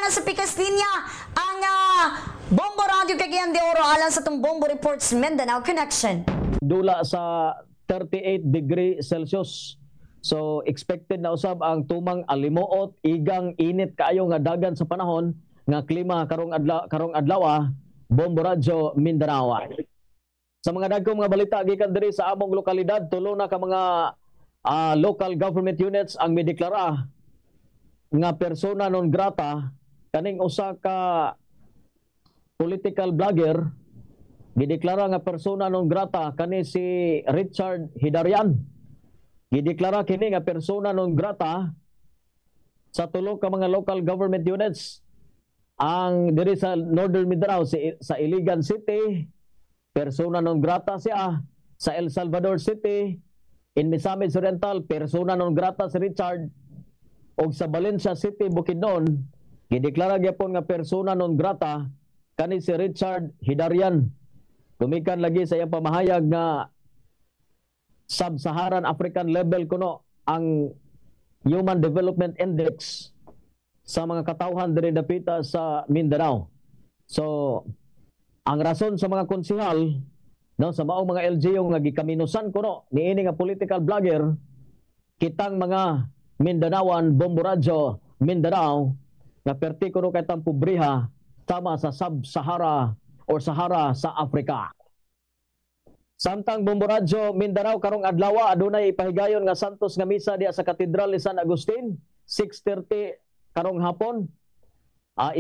na sa pikas linya ang Bombo Radio Cagayan de Oro alang sa itong Bombo Reports Mindanao Connection. Dula sa 38 degree Celsius. So expected na usab ang tumang alimuot, igang init kaayo nga dagan sa panahon nga klima karong adlaw Bombo Radio Mindanao. Sa mga dagkong mga balita gikan diri sa among lokalidad, tulo na ka mga local government units ang mideklara nga persona non grata kaning usa ka political blogger. Gideklara nga persona non grata kani si Richard Hidarian. Gideklara kini nga persona non grata sa tulo ka mga local government units ang diri sa Northern Mindanao, sa Iligan City persona non grata siya, sa El Salvador City in Misamis Oriental persona non grata si Richard, og sa Valencia City Bukidnon gideklara gyapon nga persona non grata kani si Richard Hidarian. Gumikan lagi sa iyang pamahayag nga Sub-Saharan African level kuno ang Human Development Index sa mga katawhan diri dapita sa Mindanao. So ang rason sa mga konsehal sa maong mga LGU nga gikaminusan kuno niini nga political blogger, kitang mga Mindanaoan, Bombo Radio Mindanao nga perti kuno kay tang pobriha tama sa Sub-Sahara o Sahara sa Africa. Samtang Bombo Radio Mindanao karong adlaw adunay ipahigayon nga santos nga misa diha sa Katedral ni San Agustin 6:30 karong hapon.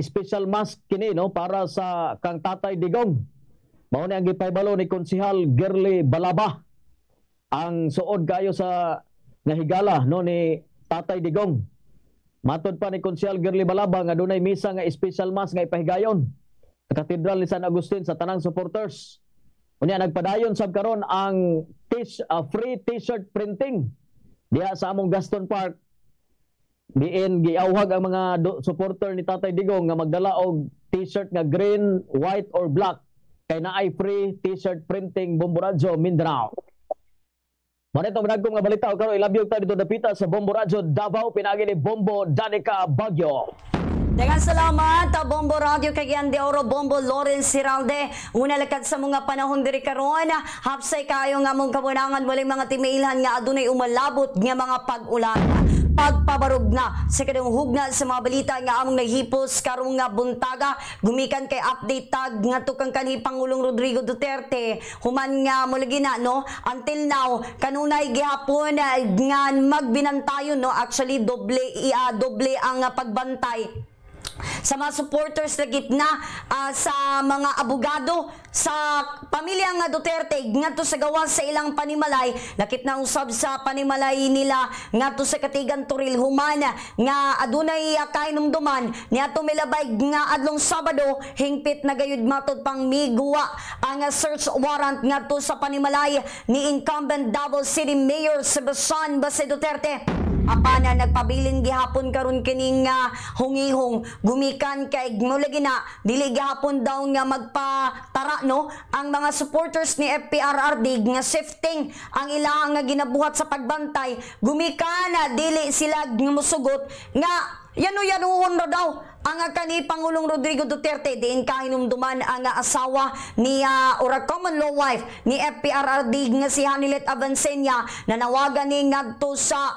Special mass kini para sa kang Tatay Digong. Mao ni ang gipahibalo ni Konsehal Girly Balaba. Ang suod kayo sa nahigala ni Tatay Digong. Matod pa ni Konsehal Girly Balaba nga dunay misa nga special mass nga ipahigayon sa Katedral ni San Agustin sa tanang supporters. Unya nagpadayon sab karon ang free t-shirt printing diha sa among Gaston Park. Diin giawhag ang mga supporter ni Tatay Digong nga magdala og t-shirt nga green, white or black kay naay free t-shirt printing Bombo Radio Mindanao. Manito managkong nga balita og karon ilabyog ta dito dapita sa Bombo Radio Davao pinagi ni Bombo Danica Baguio. Dengan salamat, Bombo Radio Cagayan de Oro, Bombo Lawrence Siralde. Una lakad sa mga panahon diri karon, hapsay kayo nga mong kabunangan waling mga timailhan nga adunay umalabot nga mga pag-ulan. Pagpabarog na sa kadong hugna sa mga balita nga among nahipos karong nga buntaga, gumikan kay update tag nga tukang kanhi Pangulong Rodrigo Duterte human nga mulagi na until now kanunay gihapon nga magbinantayon actually doble ang pagbantay sa mga supporters na gitna sa mga abogado sa pamilya nga Duterte ngadto sa gawas sa ilang panimalay, lakip na usab sa panimalay nila ngadto sa Katigan Turil human nga adunay kainumduman niadto milabay nga adlong Sabado hingpit na gayud matod pang miguwa ang search warrant ngadto sa panimalay ni incumbent Davao City Mayor Sebastian Base Duterte. Apana nagpabilin gihapon karon kining hungihong gumikan kay mulagi na dili gihapon daw nga magpatara ang mga supporters ni FPRRD nga shifting ang ilahang nga ginabuhat sa pagbantay gumikan dili sila musugot nga yanuhon na daw ang kani Pangulong Rodrigo Duterte diin kahinumduman ang asawa ni or common law wife ni FPRRD nga si Hanilet Avancenia na nawagan ni ngadto sa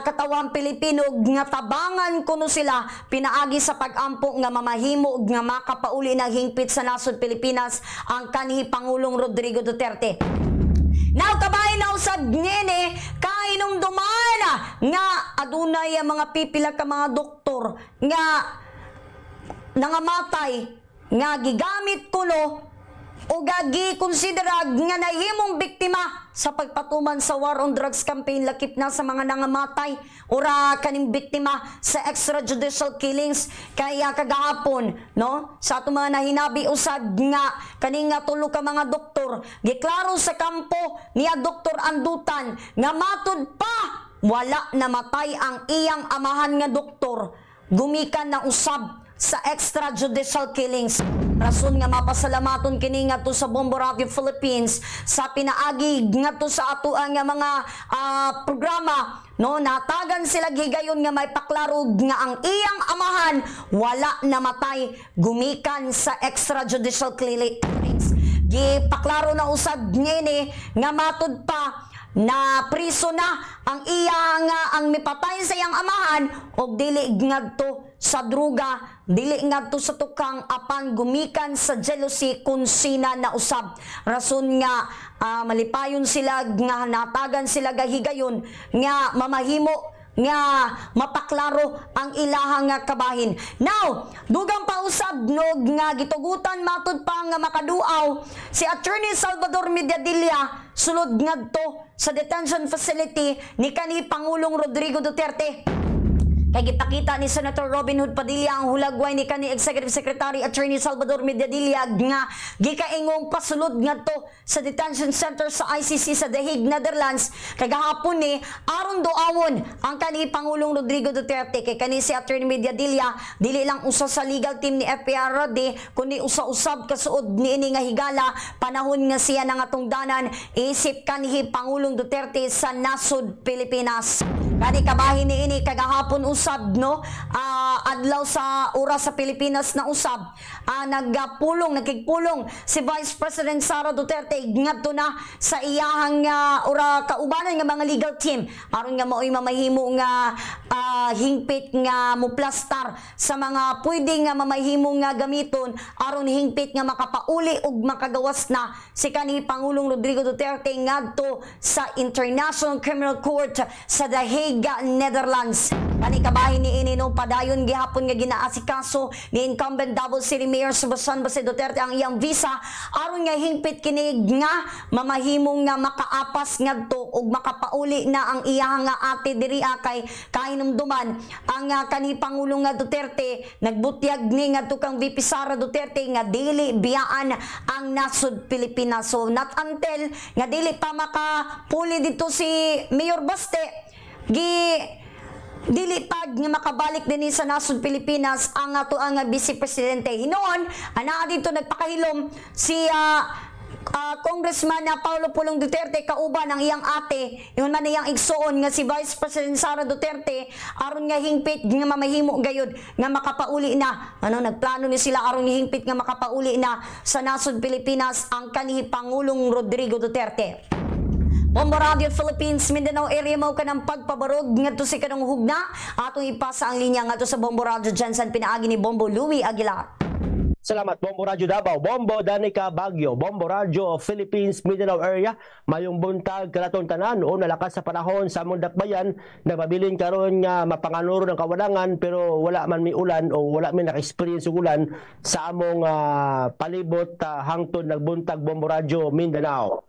katawang Pilipino nga tabangan kuno sila pinaagi sa pag-ampo nga mamahimo nga makapauli na hingpit sa nasod Pilipinas ang kanhi Pangulong Rodrigo Duterte. Now kabay na usab ngene kainumduman nga adunay mga pipila ka mga doktor nga nangamatay nga gigamit kuno o gagi konsidera nga nahimong biktima sa pagpatuman sa war on drugs campaign lakip na sa mga nangamatay ora kaning biktima sa extrajudicial killings kaya kagahapon sa ato mga nahinabi usad nga kaning tulo ka mga doktor giklaro sa kampo niya Dr. Andutan nga matud pa wala namatay ang iyang amahan nga doktor gumikan na usab sa extrajudicial killings. Rason nga mapasalamaton kini ngadto sa Bombo Radio Philippines sa pinaagi ngadto sa ato nga mga programa, no, natagan sila gigayon nga may paklaro nga ang iyang amahan wala namatay gumikan sa extrajudicial killings. Gipaklaro na usab ngini nga matud pa na priso na ang iyang ang mipatay sa iyang amahan og dili ngadto sa druga, dili ngadto sa tukang apan gumikan sa jealousy kung sina na usab. Rason nga malipayon sila nga natagan sila gahigayon nga mamahimo nga mapaklaro ang ilahang nga kabahin. Now, dugang pausab no nga gitugutan matud pa nga makaduaw si Attorney Salvador Mediadilla sulod ngadto sa detention facility ni kanhi Pangulong Rodrigo Duterte. Kay gipakita ni Senator Robin Hood Padilla ang hulagway ni kanhi Executive Secretary Attorney Salvador Mediadilla nga gikaingong pasulod ngadto sa detention center sa ICC sa The Hague, Netherlands. Kagahapon ni aron doawon ang kanhi Pangulong Rodrigo Duterte kay kanhi si Attorney Mediadilla dili lang usa sa legal team ni FPRD kundi usa-usab kasuod niini nga higala panahon nga siya nangatungdanan isip kanhi Pangulong Duterte sa nasod Pilipinas. Kani kabahin niini kagahapon usab no adlaw sa oras sa Pilipinas na usab nagkigpulong si Vice President Sara Duterte ngadto na sa iyahang ora kaubanan nga mga legal team aron nga mao'y mamahimo nga hingpit nga muplastar sa mga pwede nga mamahimo nga gamiton aron hingpit nga makapauli ug makagawas na si kanhi Pangulong Rodrigo Duterte ngadto sa International Criminal Court sa The Hague, Netherlands. Kani kabahin ni ini no padayon gihapon nga ginaasikaso ni incumbent Davao City Mayor Sebastian Base Duterte ang iyang visa aron nga hingpit kini nga mamahimong nga makaapas ngadto ug makapauli na ang iyang nga ate diri kay kahinumduman ang kanhi Pangulong nga Duterte nagbutyag ni ngadto kang VP Sara Duterte nga dili biyaan ang nasod Pilipinas. So not until nga dili pa makapuli dito si Mayor Baste dili pag nga makabalik din sa nasod Pilipinas ang ato ang Vice Presidente. Hinoon ana dito nagpakahilom si Congressman Paulo Pulong Duterte kauban ang iyang ate yun man iyang igsuon nga si Vice President Sara Duterte aron nga hingpit nga mamahimo gayud nga makapauli na nagplano ni sila aron hingpit nga makapauli na sa nasod Pilipinas ang kanhi Pangulong Rodrigo Duterte. Bombo Radio Philippines, Mindanao area mo ka ng pagpabarog ngadto si kanang hugna atong ipasa ang linya ngadto sa Bombo Radio Jensen pinaagi ni Bombo Louie Aguilar. Salamat Bombo Radio Davao, Bombo Danica Baguio, Bombo Radio Philippines Mindanao area. Mayong buntag kanaton tanan o nalakas sa panahon sa among dakbayan nagpabilin karon nga mapanganuro ng kawalangan pero wala man mi ulan o wala mi naka-experience og ulan sa among palibot hangtod nagbuntag Bombo Radio Mindanao.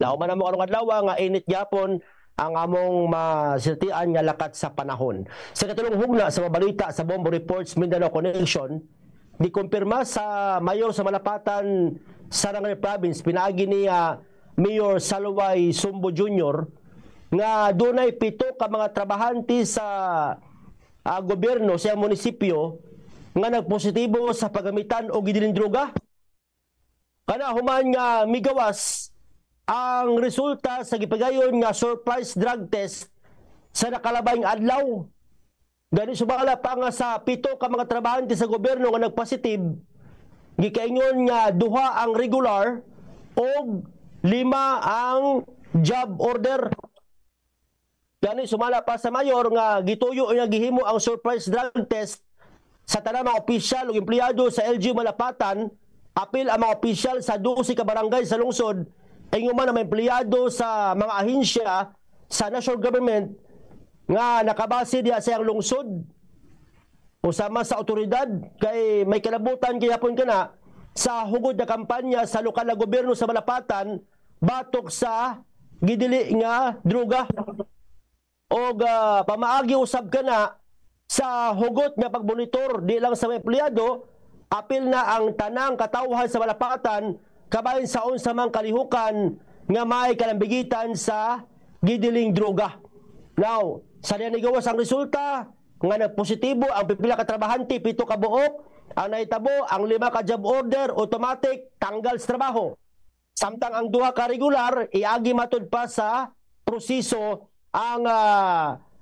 Lauman mo karong adlaw nga init gyapon ang among masiltian nga lakat sa panahon. Sa katulong hugna sa mabalita sa Bombo Reports Mindanao Connection, dikumpirma sa mayor sa Malapatan Sarangani Province pinaagi ni Mayor Salway Sumbo Jr. nga dunay 7 ka mga trabahante sa gobyerno sa munisipyo nga nagpositibo sa paggamitan og gidiling droga. Kana human nga migawas ang resulta sa gipagayon nga surprise drug test sa nakalabayng adlaw. Gani sumala pa nga sa 7 ka mga trabahante sa gobyerno nga nagpositive, gikaingon nga 2 ang regular o 5 ang job order. Gani sumala pa sa mayor nga gituyo nga gihimo ang surprise drug test sa tanang mga opisyal o empleyado sa LGU Malapatan, apil ang mga opisyal sa 12 ka barangay sa lungsod, ingon man ang mga empleyado sa mga ahensya sa national government nga nakabase diya sa iyang lungsod usama sa otoridad kay may kalabutan gihapon kana sa hugod na kampanya sa lokal na gobyerno sa Malapatan batok sa gidili nga droga o pamaagi usab kana sa hugot nga pagbonitor di lang sa mga empleyado apil na ang tanang katawhan sa Malapatan kabahin sa unsa mang kalihukan nga may kalambigitan sa gidiling droga. Now, sa niya nigawas ang resulta, nga nagpositibo ang pipila ka trabahante 7 ka buok, ang naitabo ang 5 ka job order automatic tanggal sa trabaho. Samtang ang 2 ka regular iagi matud pa sa proseso ang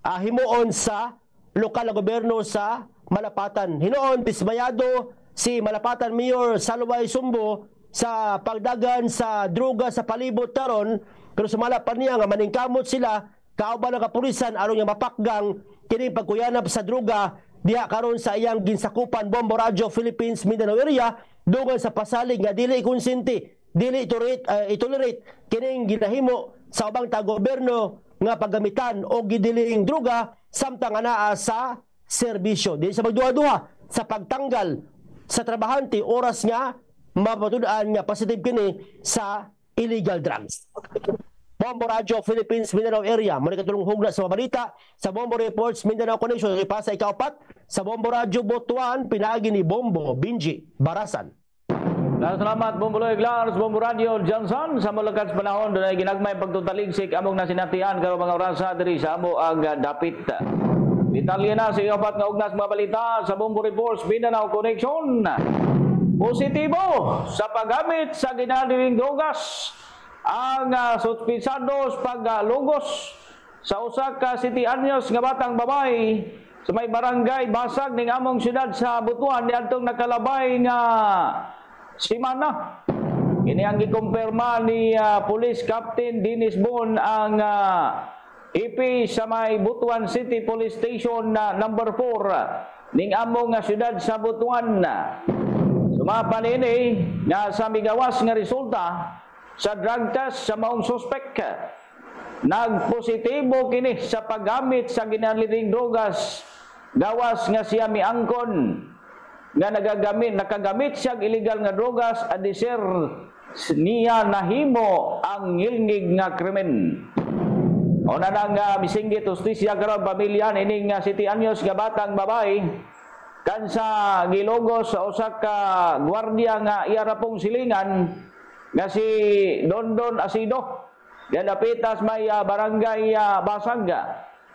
himuon sa lokal na gobyerno sa Malapatan. Hinoon dismayado si Malapatan Mayor Salway Sumbo sa pagdagan sa droga sa palibot karon, pero sumala pa niya nga maningkamot sila kauban ng kapulisan aron nga mapakgang kini pagkuyanap sa droga diha karon sa iyang ginsakupan Bombo Radio Philippines Mindanao area dungan sa pasalig nga dili konsente, dili itolerate kining ginahimo sa ubang taga-gobyerno nga paggamitan o gidiling droga samtang anaa sa serbisyo. Di sa magduha-duha sa pagtanggal sa trabahante oras nga mapatudan nga positive kini sa illegal drugs. Bombo Radio Philippines Mindanao area mo katulong hugna sa balita sa Bombo Reports Mindanao Connection ipasa ika-4 sa Bombo Radio Botuan pinaagi ni Bombo Binji Barasan. Salamat Bombo Loy Glars, Bombo Radio Johnson sa mulakat panahon doon ay ginagmay pagtutaligsik among nasinatian karon mga orasa diri sa amo ang dapit. Detalye na sa ika-4 nga ugnas mga balita sa Bombo Reports Mindanao Connection. Positibo sa paggamit sa ginadiling drogas ang suspisados paglugos sa usa ka 7 anyos nga batang babae sa may barangay Basag ning among syudad sa Butuan niadtong nakalabay nga simana. Ini ang gikumpirma ni Police Captain Dennis Bon ang EP sa may Butuan City Police Station number 4 ning among syudad sa Butuan. Sumapa nini nga sa migawas nga resulta sa drug test sa maong suspek. Nagpositibo kini sa paggamit sa ginaliling drogas. Gawas nga siya miangkon nga nakagamit siya illegal nga drogas adisir niya nahimo ang ngilngig nga krimen. O na nang misinggit justisya karon pamilya ining 7 anyos nga batang babae kansa gilogos sa usa ka gwardiya nga iya ra pong silingan nga si Dondon Asido. Dalapitas may barangay Basag.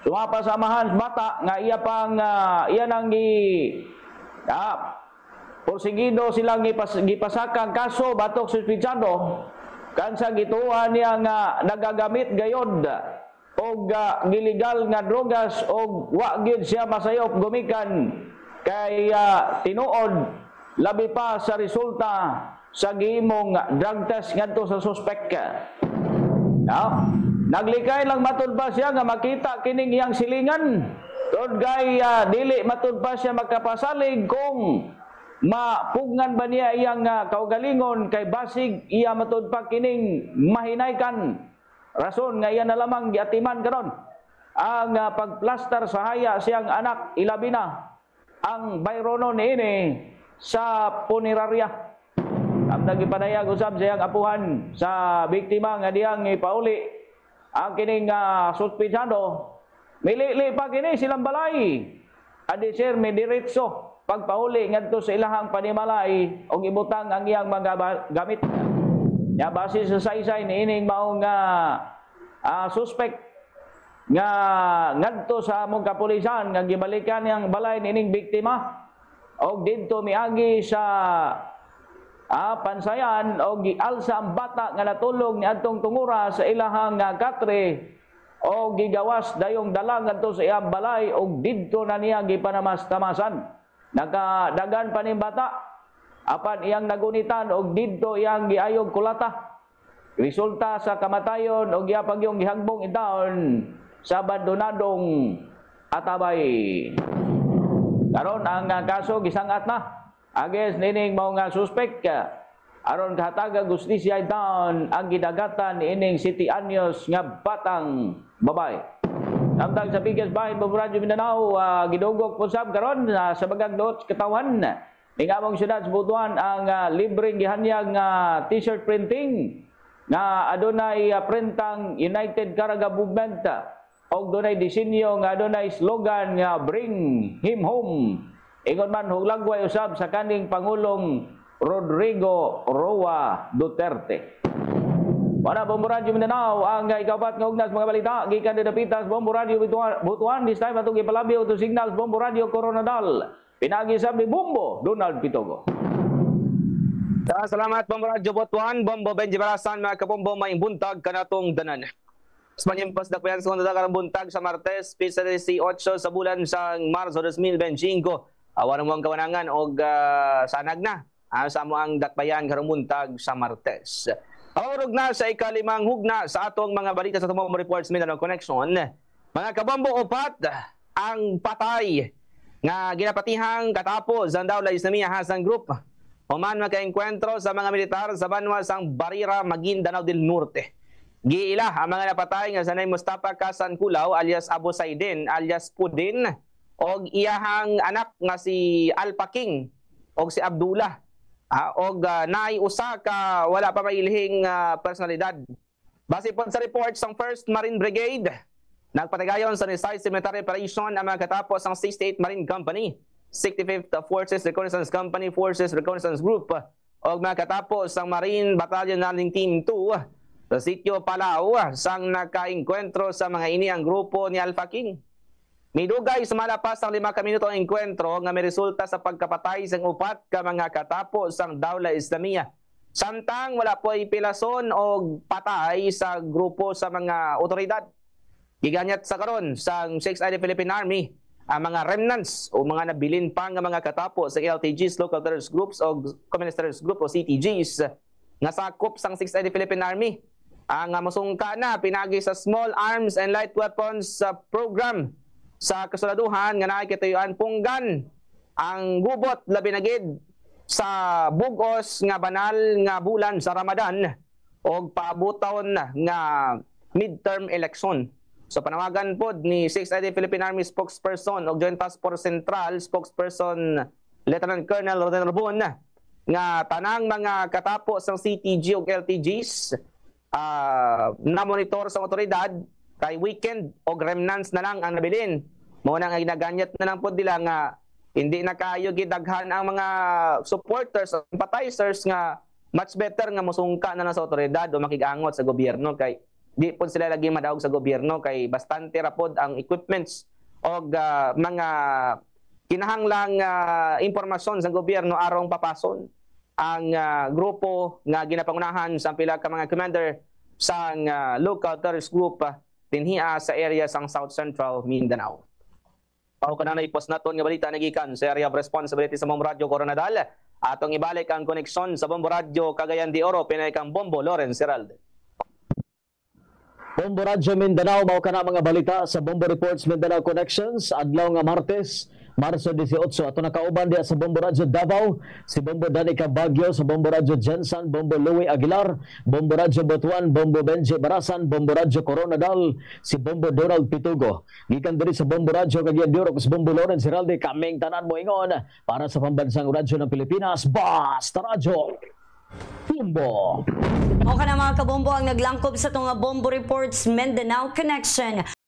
Sumapa sa amahan bata nga iya pang iya nang porsigido silang gipasakang kaso batok suspitsado kansa gituan niya nga nagagamit gayod og illegal nga drogas og wa gyud siya masayop gumikan kay tinuod labi pa sa resulta sa gihimong drug test ngadto sa suspek. Naglikay lang matud pa siya nga makita kining iyang silingan. Tod gay dili matud pa siya magkapasalig kung mapugngan ba niya iyang kaugalingon kay basig iya matud pa kining mahinaykan. Rason nga iya na lamang giatiman karon ang pagplaster sa haya siyang anak ilabi na ang bayrono niini sa punerarya. Ang gipanayag usab siyang apuhan sa biktima nga diyang ipauli ang kining suspitsado. Milili pa kini silang balay. Adi sir may diretso pagpauli ngadto sa ilahang panimalay og ibutang ang iyang mga gamit. Ya base sa saysay niining maong suspect nga ngadto sa among kapulisan nga gibalikan yang balay niining biktima og didto miagi sa pansayan og gialsa ang bata nga natulog niadtong tungura sa ilahang katre og gigawas dayong dalang ngadto sa iyang balay og didto na niya gipanamas-tamasan. Nagadagan pa ning bata apan iyang nagunitan og didto iyang giayog kulata. Resulta sa kamatayon og yapag yung gihagbong idahon sa abandonadong atabay. Karon ang kaso gisangat na against nining mga suspek aron kahataga justisya down ang gidagatan niining 7 anyos nga batang babae. Samtang sa biggest bahin Bombo Radio Mindanao gidugog po sab karon sa bagang doot katawan ning among syudad sa Butuan ang libreng gihanyag t-shirt printing nga adunay printang United Caraga Movement og dunay disenyo nga adunay slogan nga Bring Him Home. Ingon man huglagway usab sa kaning Pangulong Rodrigo Roa Duterte. Para Bombo Radio Mindanao ang ikapat nga ugnas mga balita gikan dapitas Bombo Radio Butuan this time atong ipalabi uto signals Bombo Radio Coronadal pinagi sabni Bombo Donald Pitogo. Salamat Bombo Radio Butuan, Bombo Benji Barasan, mga kabombo may buntag kanatong danan. Spanyimpas dakbayan sa kondada karang buntag sa Martes, pisa 18 sa bulan sa Marso 2025. Awan mo ang kawanangan og sanag na sa mo ang dakbayan karang buntag sa Martes. Awurog na sa ikalimang hugna sa atong mga balita sa Tumong Reports Mindanao Connection. Mga kabombo, upat ang patay nga ginapatihang katapos ang Dawla Islamiyah Hasan Group. Human makaengkwentro sa mga militar sa banwa sang Barira, Maguindanao del Norte. Giila ang mga napatay nga sanay Mustafa Kasan Kulaw alias Abu Saidin alias Pudin og iyahang anak nga si Alpa King og si Abdullah. Og naay usa ka wala pa mailhing personalidad. Base po sa report sang 1st Marine Brigade, nagpatagayon sa decisive military operation ang mga katapos ang 68th Marine Company, 65th Forces Reconnaissance Company, Forces Reconnaissance Group, og mga katapos ang Marine Battalion Landing Team 2 sa sitio Palau sang nakaengkwentro sa mga ini ang grupo ni Alpha King. Midugay sa malapas ang 5 ka minuto ang engkwentro nga may resulta sa pagkapatay sang upat ka mga katapos sang Dawla Islamiyah. Samtang wala po ipilason o patay sa grupo sa mga otoridad. Giganyat sa karon sang 6th ID Philippine Army ang mga remnants o mga nabilin pa nga mga katapos sa LTGs, Local Terrorist Groups o Communist Terrorist Group o CTGs nga sakop sang 6th ID Philippine Army. Ang masungka na pinagi sa Small Arms and Light Weapons Program sa kasuladuhan nga nakikitayuan punggan ang gubot labi na gid sa bugos nga banal nga bulan sa Ramadan og paabuton nga midterm election. So panawagan pod ni 6th ID Philippine Army spokesperson og Joint Task Force Central spokesperson Lieutenant Colonel Rodel Rabon nga tanang mga katapos ng CTG ug LTGs na monitor sa otoridad kay weekend o remnants na lang ang nabilin. Mao nang ginaganyat na lang po nila nga hindi na kayo gidaghan ang mga supporters o sympathizers nga much better nga musungka na lang sa otoridad o makigangot sa gobyerno kay di po sila lagi madawog sa gobyerno kay bastante rapod ang equipments o mga kinahanglang impormasyon sa gobyerno arong papason ang grupo nga ginapangunahan sa pila ka mga commander sa local terrorist group dinhiya sa area sang South Central Mindanao. Pao kanang ipos naton nga balita nagikan sa area of responsibility sa Bombo Radio Coronadal. Atong ibalik ang koneksyon sa Bombo Radio Cagayan de Oro pinay kang Bombo Lawrence Heralde. Bombo Radio Mindanao, mao kana mga balita sa Bombo Reports Mindanao Connections adlaw nga Martes, Marso 18. Ato nakauban diha sa Bombo Radio Davao, si Bombo Danica Baguio, sa Bombo Radio Jensen, Bombo Louie Aguilar, Bombo Radio Butuan, Bombo Benji Barasan, Bombo Radio Coronadal, si Bombo Donald Pitugo. Gikan diri sa Bombo Radio Cagayan de Oro, sa Bombo Lawrence Heralde, kaming tanan mo ingon para sa pambansang radyo ng Pilipinas, Basta Radio Bombo. O ka na mga kabombo ang naglangkob sa tunga Bombo Reports Mindanao Connection.